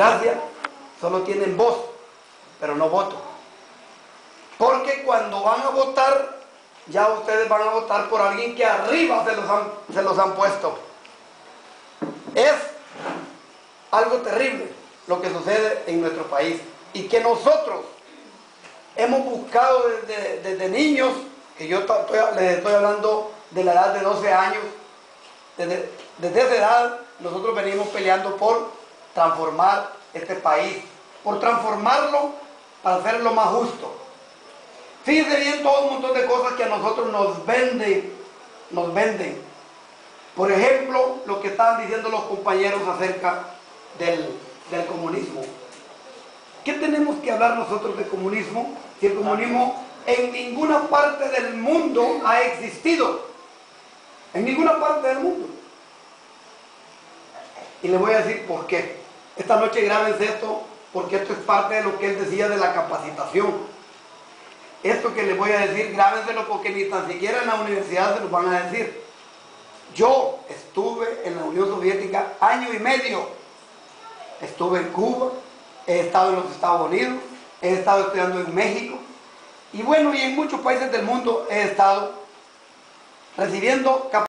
democracia solo tienen voz, pero no voto. Porque cuando van a votar, ya ustedes van a votar por alguien que arriba se los han puesto. Es algo terrible lo que sucede en nuestro país y que nosotros hemos buscado desde niños, que yo les estoy hablando de la edad de 12 años, desde esa edad nosotros venimos peleando por transformar este país, por transformarlo para hacerlo más justo. Fíjense bien todo un montón de cosas que a nosotros nos venden. Por ejemplo, lo que estaban diciendo los compañeros acerca del comunismo. ¿Qué tenemos que hablar nosotros de comunismo si el comunismo en ninguna parte del mundo ha existido? En ninguna parte del mundo. Y les voy a decir por qué. Esta noche grábense esto, porque esto es parte de lo que él decía de la capacitación. Esto que les voy a decir, grábenselo, porque ni tan siquiera en la universidad se los van a decir. Yo estuve en la Unión Soviética año y medio. Estuve en Cuba, he estado en los Estados Unidos, he estado estudiando en México. Y bueno, y en muchos países del mundo he estado recibiendo capacitación.